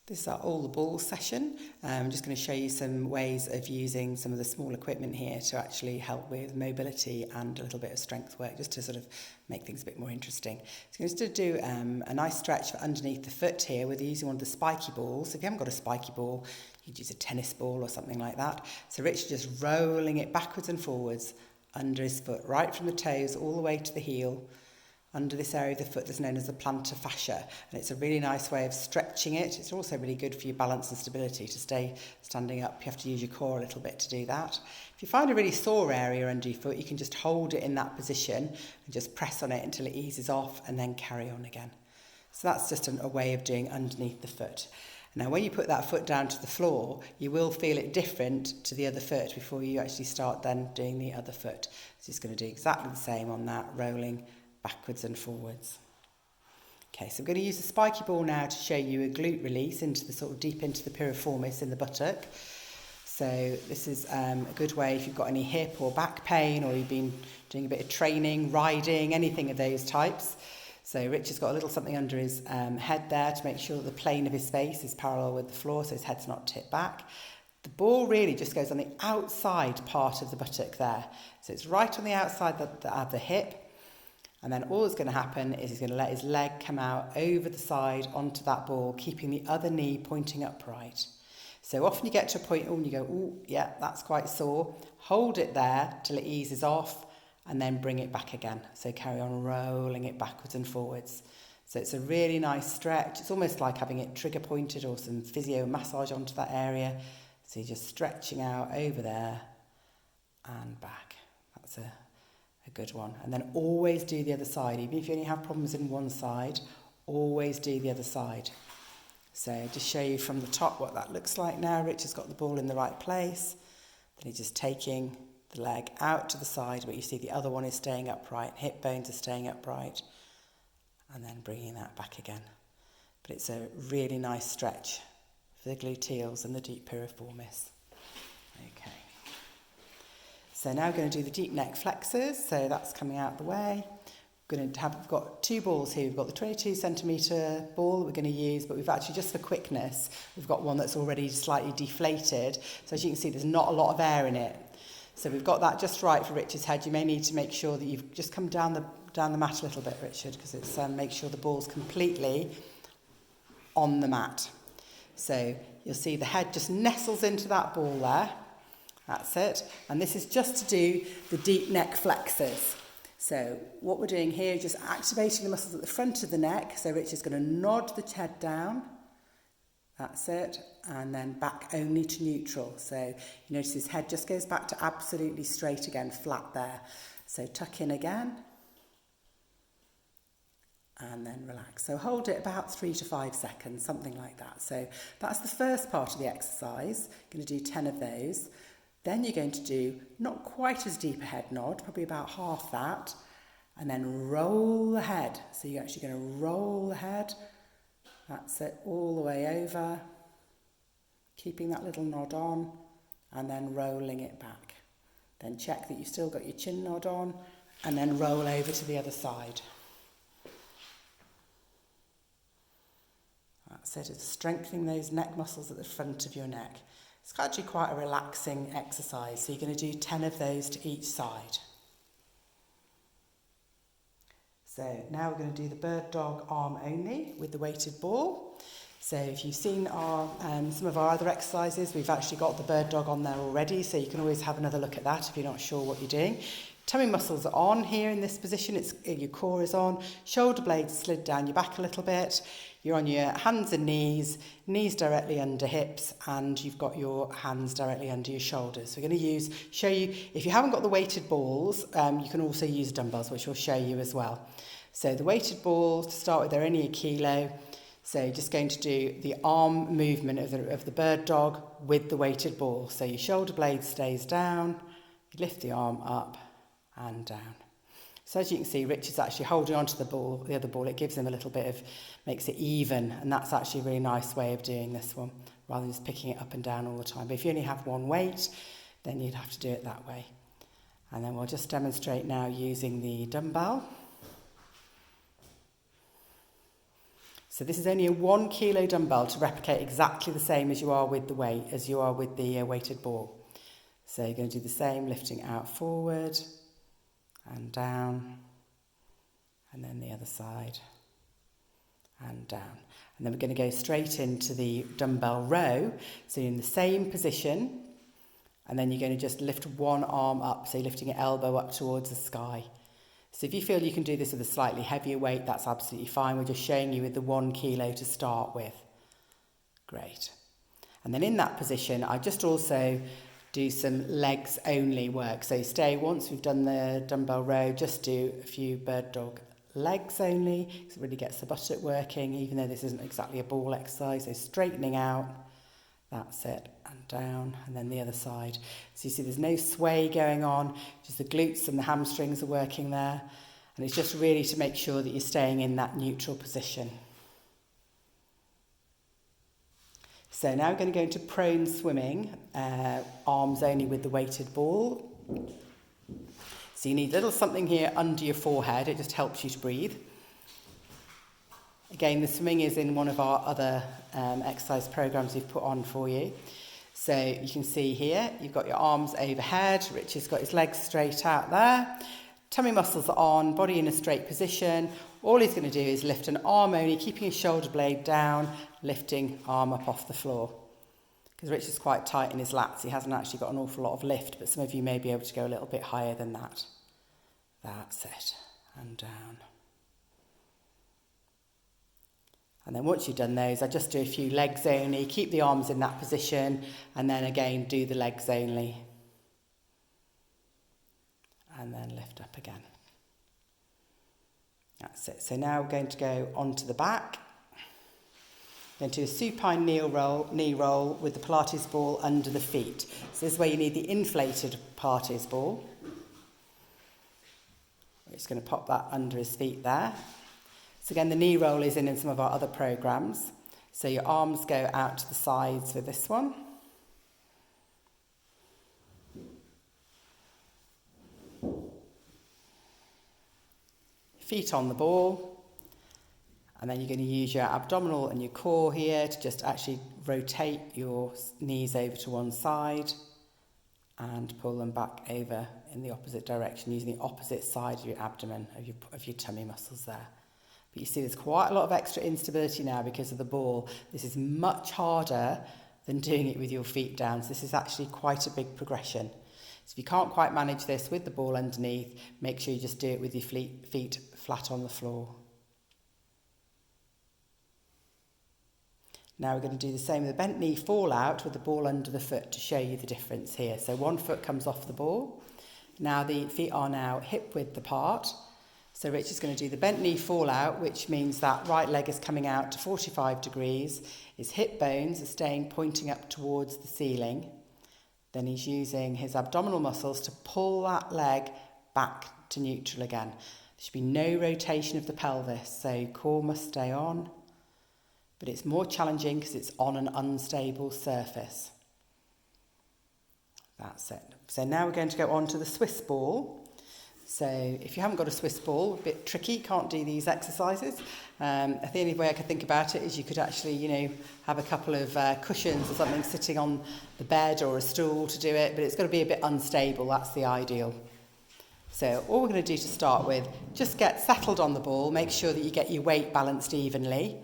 This is our All the Balls session. I'm just going to show you some ways of using some of the small equipment here to actually help with mobility and a little bit of strength work, just to sort of make things a bit more interesting. So I'm going to do a nice stretch for underneath the foot here with using one of the spiky balls. If you haven't got a spiky ball, you could use a tennis ball or something like that. So Richard just rolling it backwards and forwards under his foot, right from the toes all the way to the heel. Under this area of the foot that's known as the plantar fascia, and it's a really nice way of stretching it. It's also really good for your balance and stability to stay standing up. You have to use your core a little bit to do that. If you find a really sore area under your foot, you can just hold it in that position and just press on it until it eases off and then carry on again. So that's just a way of doing underneath the foot. Now when you put that foot down to the floor, you will feel it different to the other foot before you actually start then doing the other foot. So it's going to do exactly the same on that, rolling backwards and forwards. Okay, so I'm going to use the spiky ball now to show you a glute release into the sort of deep into the piriformis in the buttock. So this is a good way if you've got any hip or back pain, or you've been doing a bit of training, riding, anything of those types. So Richard's got a little something under his head there to make sure that the plane of his face is parallel with the floor, so his head's not tipped back. The ball really just goes on the outside part of the buttock there. So it's right on the outside of the hip. And then all that's going to happen is he's going to let his leg come out over the side onto that ball, keeping the other knee pointing upright. So often you get to a point and you go, oh, yeah, that's quite sore. Hold it there till it eases off and then bring it back again. So carry on rolling it backwards and forwards. So it's a really nice stretch. It's almost like having it trigger pointed or some physio massage onto that area. So you're just stretching out over there and back. That's a good one. And then always do the other side. Even if you only have problems in one side, always do the other side. So just show you from the top what that looks like now. Rich has got the ball in the right place. Then he's just taking the leg out to the side, but you see the other one is staying upright. Hip bones are staying upright. And then bringing that back again. But it's a really nice stretch for the gluteals and the deep piriformis. Okay. So now we're going to do the deep neck flexors. So that's coming out the way. We've got two balls here. We've got the 22 centimetre ball that we're going to use, but we've actually, just for quickness, we've got one that's already slightly deflated. So as you can see, there's not a lot of air in it. So we've got that just right for Richard's head. You may need to make sure that you've just come down the mat a little bit, Richard, because it's make sure the ball's completely on the mat. So you'll see the head just nestles into that ball there. That's it. And this is just to do the deep neck flexors. So what we're doing here is just activating the muscles at the front of the neck. So Richard's going to nod the head down. That's it. And then back only to neutral. So you notice his head just goes back to absolutely straight again, flat there. So tuck in again. And then relax. So hold it about 3 to 5 seconds, something like that. So that's the first part of the exercise. Going to do 10 of those. Then you're going to do not quite as deep a head nod, probably about half that, and then roll the head. So you're actually going to roll the head. That's it, all the way over, keeping that little nod on, and then rolling it back. Then check that you've still got your chin nod on, and then roll over to the other side. That's it, it's strengthening those neck muscles at the front of your neck. It's actually quite a relaxing exercise, so you're going to do 10 of those to each side. So now we're going to do the bird dog arm only with the weighted ball. So if you've seen some of our other exercises, we've actually got the bird dog on there already, so you can always have another look at that if you're not sure what you're doing. Tummy muscles are on here in this position, your core is on, shoulder blades slid down your back a little bit, you're on your hands and knees directly under hips, and you've got your hands directly under your shoulders. So we're going to show you, if you haven't got the weighted balls, you can also use dumbbells, which we'll show you as well. So the weighted balls, to start with, they're only 1 kilo. So just going to do the arm movement of the bird dog with the weighted ball. So your shoulder blade stays down, you lift the arm up and down. So as you can see, Richard's actually holding onto the other ball. It gives him a little bit makes it even, and that's actually a really nice way of doing this one, rather than just picking it up and down all the time. But if you only have one weight, then you'd have to do it that way. And then we'll just demonstrate now using the dumbbell. So this is only a 1 kilo dumbbell to replicate exactly the same as you are with the weighted ball. So you're going to do the same, lifting out forward and down, and then the other side and down. And then we're going to go straight into the dumbbell row. So you're in the same position, and then you're going to just lift one arm up, so you're lifting your elbow up towards the sky. So if you feel you can do this with a slightly heavier weight, that's absolutely fine. We're just showing you with the 1 kilo to start with. Great. And then in that position, I just also do some legs only work. So stay, once we've done the dumbbell row, just do a few bird dog legs only, because it really gets the buttock working, even though this isn't exactly a ball exercise. So straightening out, that's it, and down, and then the other side. So you see there's no sway going on, just the glutes and the hamstrings are working there. And it's just really to make sure that you're staying in that neutral position. So now we're going to go into prone swimming, arms only with the weighted ball. So you need a little something here under your forehead, it just helps you to breathe. Again, the swimming is in one of our other exercise programs we've put on for you. So you can see here, you've got your arms overhead, Rich has got his legs straight out there, tummy muscles are on, body in a straight position. All he's going to do is lift an arm only, keeping his shoulder blade down, lifting arm up off the floor. Because Rich is quite tight in his lats, he hasn't actually got an awful lot of lift, but some of you may be able to go a little bit higher than that. That's it, and down. And then once you've done those, I just do a few legs only, keep the arms in that position, and then again do the legs only. And then lift up again. That's it. So now we're going to go onto the back. Going to do a supine knee roll with the Pilates ball under the feet. So this is where you need the inflated Pilates ball. We're just going to pop that under his feet there. So again, the knee roll is in some of our other programs. So your arms go out to the sides with this one. Feet on the ball. And then you're going to use your abdominal and your core here to just actually rotate your knees over to one side and pull them back over in the opposite direction, using the opposite side of your abdomen, of your tummy muscles there. But you see there's quite a lot of extra instability now because of the ball. This is much harder than doing it with your feet down. So this is actually quite a big progression. So if you can't quite manage this with the ball underneath, make sure you just do it with your feet flat on the floor. Now we're going to do the same with the bent knee fall out with the ball under the foot to show you the difference here. So one foot comes off the ball. Now the feet are now hip width apart. So Rich is going to do the bent knee fall out, which means that right leg is coming out to 45 degrees. His hip bones are staying pointing up towards the ceiling. Then he's using his abdominal muscles to pull that leg back to neutral again. There should be no rotation of the pelvis, so core must stay on. But it's more challenging because it's on an unstable surface. That's it. So now we're going to go on to the Swiss ball. So if you haven't got a Swiss ball, a bit tricky, can't do these exercises. The only way I could think about it is you could actually, have a couple of cushions or something sitting on the bed or a stool to do it, but it's got to be a bit unstable, that's the ideal. So all we're going to do to start with, just get settled on the ball, make sure that you get your weight balanced evenly,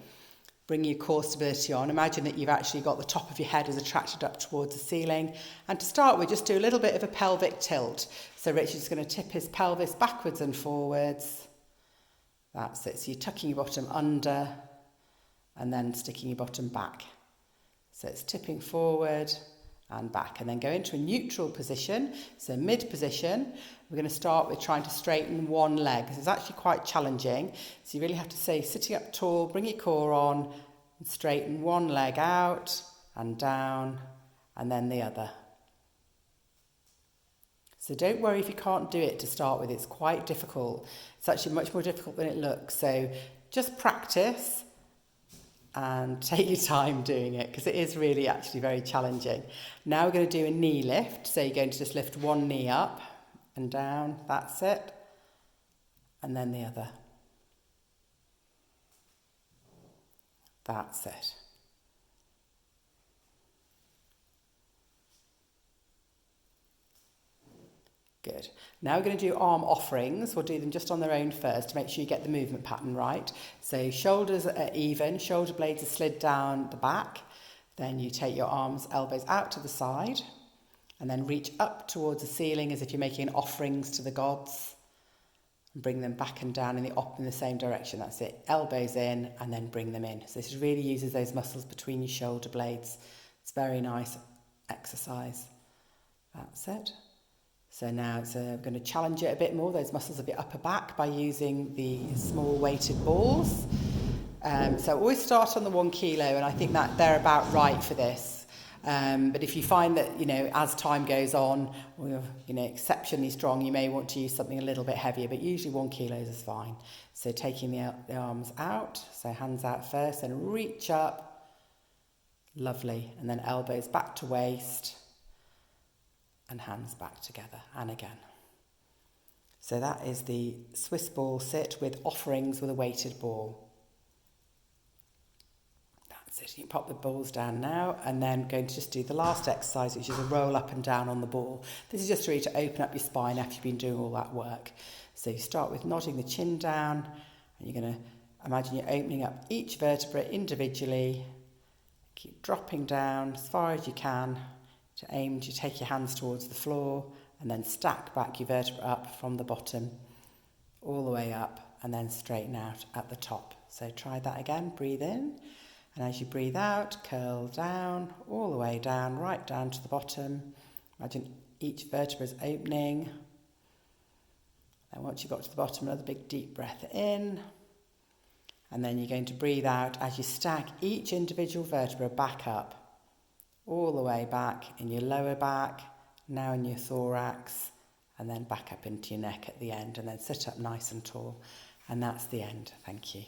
bring your core stability on, imagine that you've actually got the top of your head is attracted up towards the ceiling, and to start with, just do a little bit of a pelvic tilt. So Richard's going to tip his pelvis backwards and forwards. That's it. So you're tucking your bottom under and then sticking your bottom back. So it's tipping forward and back, and then go into a neutral position. So mid position, we're going to start with trying to straighten one leg. This is actually quite challenging. So you really have to stay sitting up tall, bring your core on, and straighten one leg out and down, and then the other. So don't worry if you can't do it to start with. It's quite difficult. It's actually much more difficult than it looks. So just practice and take your time doing it, because it is really actually very challenging. Now we're going to do a knee lift. So you're going to just lift one knee up and down. That's it. And then the other. That's it. Good. Now we're going to do arm offerings. We'll do them just on their own first to make sure you get the movement pattern right. So shoulders are even, shoulder blades are slid down the back. Then you take your arms, elbows out to the side, and then reach up towards the ceiling as if you're making offerings to the gods. And bring them back and down in the same direction. That's it. Elbows in and then bring them in. So this really uses those muscles between your shoulder blades. It's very nice exercise. That's it. So now I'm going to challenge it a bit more, those muscles of your upper back, by using the small weighted balls. So always start on the 1 kilo, and I think that they're about right for this. But if you find that, as time goes on, or you're, exceptionally strong, you may want to use something a little bit heavier, but usually 1 kilo is fine. So taking the arms out, so hands out first, then reach up, lovely, and then elbows back to waist, and hands back together, and again. So that is the Swiss ball sit with offerings with a weighted ball. That's it. You can pop the balls down now, and then going to just do the last exercise, which is a roll up and down on the ball. This is just really to open up your spine after you've been doing all that work. So you start with nodding the chin down, and you're going to imagine you're opening up each vertebra individually. Keep dropping down as far as you can. To aim to take your hands towards the floor and then stack back your vertebra up from the bottom all the way up and then straighten out at the top. So try that again, breathe in, and as you breathe out, curl down, all the way down, right down to the bottom. Imagine each vertebra is opening. And once you've got to the bottom, another big deep breath in. And then you're going to breathe out as you stack each individual vertebra back up. All the way back in your lower back, now in your thorax, and then back up into your neck at the end, and then sit up nice and tall. And that's the end. Thank you.